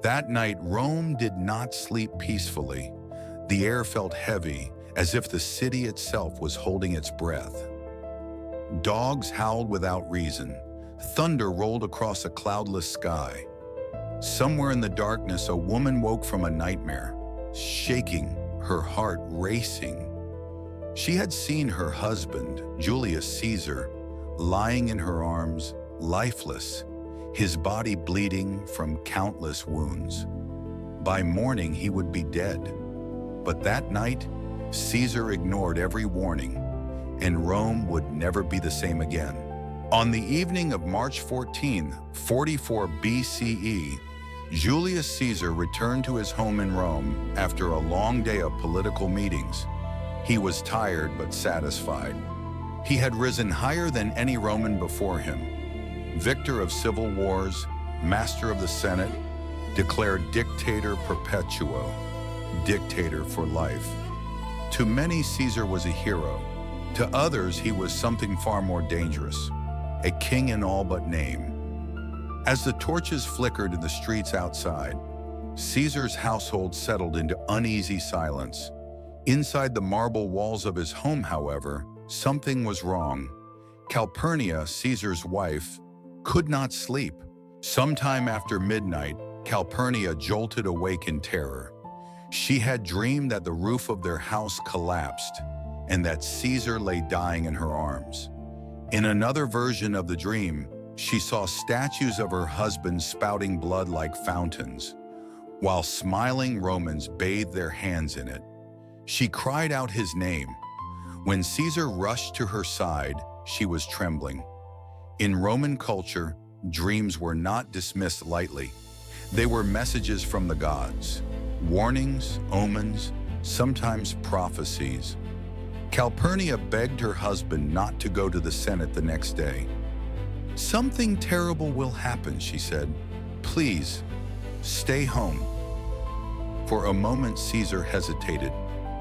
That night, Rome did not sleep peacefully. The air felt heavy, as if the city itself was holding its breath. Dogs howled without reason. Thunder rolled across a cloudless sky. Somewhere in the darkness, a woman woke from a nightmare, shaking, her heart racing. She had seen her husband, Julius Caesar, lying in her arms, lifeless, his body bleeding from countless wounds. By morning, he would be dead. But that night, Caesar ignored every warning, and Rome would never be the same again. On the evening of March 14, 44 BCE, Julius Caesar returned to his home in Rome after a long day of political meetings. He was tired but satisfied. He had risen higher than any Roman before him. Victor of civil wars, master of the Senate, declared dictator perpetuo, dictator for life. To many, Caesar was a hero. To others, he was something far more dangerous, a king in all but name. As the torches flickered in the streets outside, Caesar's household settled into uneasy silence. Inside the marble walls of his home, however, something was wrong. Calpurnia, Caesar's wife, could not sleep. Sometime after midnight, Calpurnia jolted awake in terror. She had dreamed that the roof of their house collapsed and that Caesar lay dying in her arms. In another version of the dream, she saw statues of her husband spouting blood like fountains, while smiling Romans bathed their hands in it. She cried out his name. When Caesar rushed to her side, she was trembling. In Roman culture, dreams were not dismissed lightly. They were messages from the gods, warnings, omens, sometimes prophecies. Calpurnia begged her husband not to go to the Senate the next day. "Something terrible will happen," she said. "Please, stay home." For a moment, Caesar hesitated.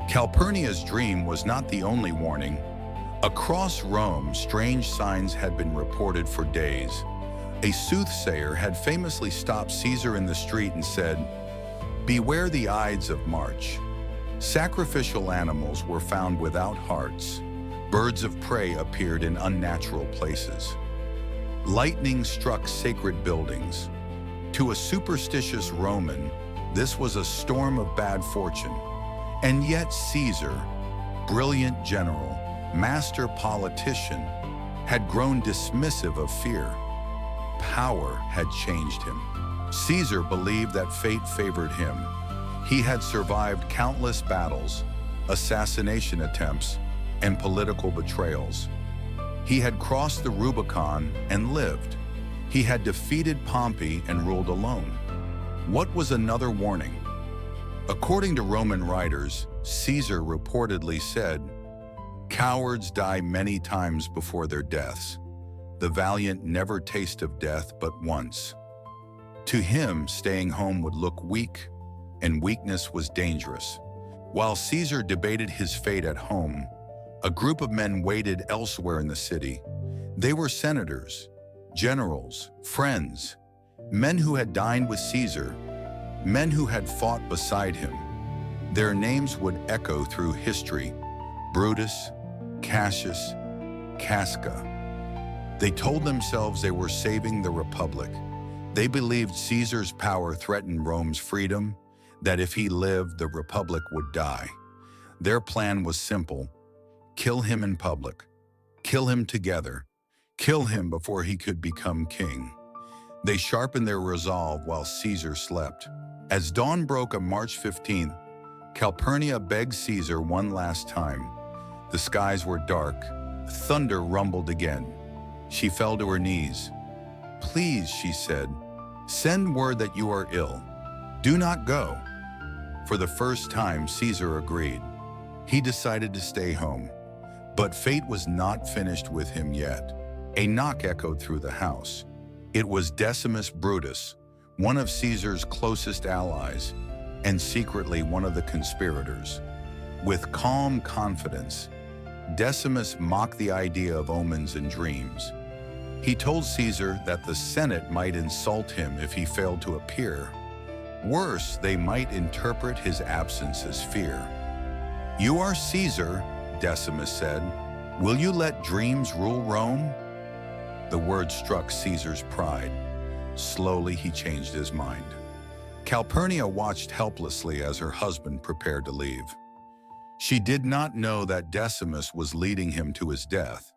Calpurnia's dream was not the only warning. Across Rome, strange signs had been reported for days. A soothsayer had famously stopped Caesar in the street and said, "Beware the Ides of March." Sacrificial animals were found without hearts. Birds of prey appeared in unnatural places. Lightning struck sacred buildings. To a superstitious Roman, this was a storm of bad fortune. And yet Caesar, brilliant general, master politician, had grown dismissive of fear. Power had changed him. Caesar believed that fate favored him. He had survived countless battles, assassination attempts, and political betrayals. He had crossed the Rubicon and lived. He had defeated Pompey and ruled alone. What was another warning? According to Roman writers, Caesar reportedly said, "Cowards die many times before their deaths. The valiant never taste of death but once." To him, staying home would look weak, and weakness was dangerous. While Caesar debated his fate at home, a group of men waited elsewhere in the city. They were senators, generals, friends, men who had dined with Caesar, men who had fought beside him. Their names would echo through history: Brutus, Cassius, Casca. They told themselves they were saving the Republic. They believed Caesar's power threatened Rome's freedom, that if he lived, the Republic would die. Their plan was simple: kill him in public, kill him together, kill him before he could become king. They sharpened their resolve while Caesar slept. As dawn broke on March 15th, Calpurnia begged Caesar one last time. The skies were dark. Thunder rumbled again. She fell to her knees. "Please," she said, "send word that you are ill. Do not go." For the first time, Caesar agreed. He decided to stay home. But fate was not finished with him yet. A knock echoed through the house. It was Decimus Brutus, one of Caesar's closest allies, and secretly one of the conspirators. With calm confidence, Decimus mocked the idea of omens and dreams. He told Caesar that the Senate might insult him if he failed to appear. Worse, they might interpret his absence as fear. "You are Caesar," Decimus said. "Will you let dreams rule Rome?" The word struck Caesar's pride. Slowly, he changed his mind. Calpurnia watched helplessly as her husband prepared to leave. She did not know that Decimus was leading him to his death.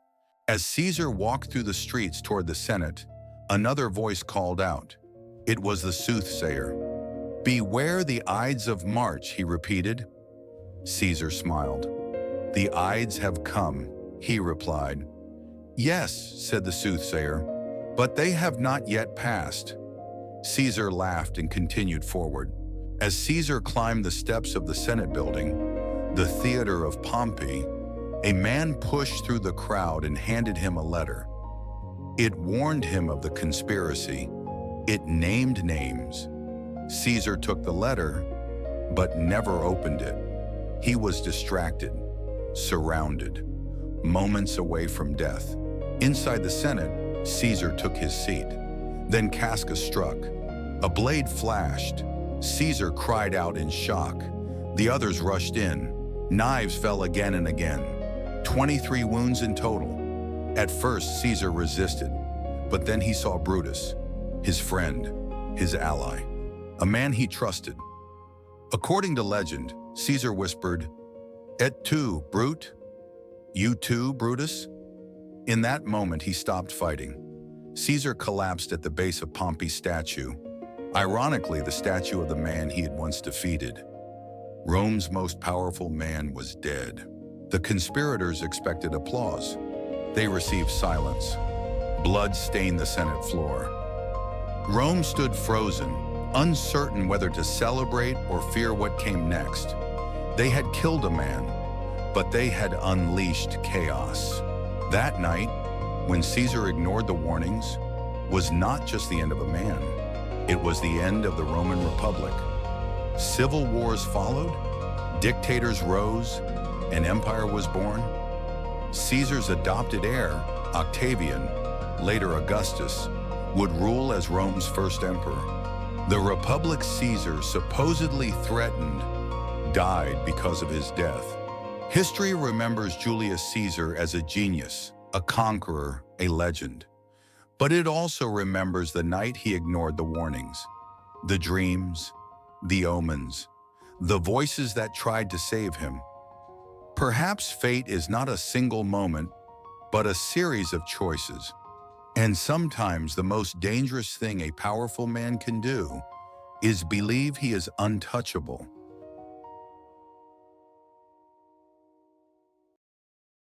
As Caesar walked through the streets toward the Senate, another voice called out. It was the soothsayer. "Beware the Ides of March," he repeated. Caesar smiled. "The Ides have come," he replied. "Yes," said the soothsayer, "but they have not yet passed." Caesar laughed and continued forward. As Caesar climbed the steps of the Senate building, the theater of Pompey, a man pushed through the crowd and handed him a letter. It warned him of the conspiracy. It named names. Caesar took the letter, but never opened it. He was distracted, surrounded, moments away from death. Inside the Senate, Caesar took his seat. Then Casca struck. A blade flashed. Caesar cried out in shock. The others rushed in. Knives fell again and again. 23 wounds in total. At first, Caesar resisted, but then he saw Brutus, his friend, his ally, a man he trusted. According to legend, Caesar whispered, "Et tu, Brute? You too, Brutus?" In that moment, he stopped fighting. Caesar collapsed at the base of Pompey's statue, ironically the statue of the man he had once defeated. Rome's most powerful man was dead. The conspirators expected applause. They received silence. Blood stained the Senate floor. Rome stood frozen, uncertain whether to celebrate or fear what came next. They had killed a man, but they had unleashed chaos. That night, when Caesar ignored the warnings, was not just the end of a man. It was the end of the Roman Republic. Civil wars followed, dictators rose, an empire was born. Caesar's adopted heir, Octavian, later Augustus, would rule as Rome's first emperor. The republic Caesar supposedly threatened died because of his death. History remembers Julius Caesar as a genius, a conqueror, a legend. But it also remembers the night he ignored the warnings, the dreams, the omens, the voices that tried to save him. Perhaps fate is not a single moment, but a series of choices. And sometimes the most dangerous thing a powerful man can do is believe he is untouchable.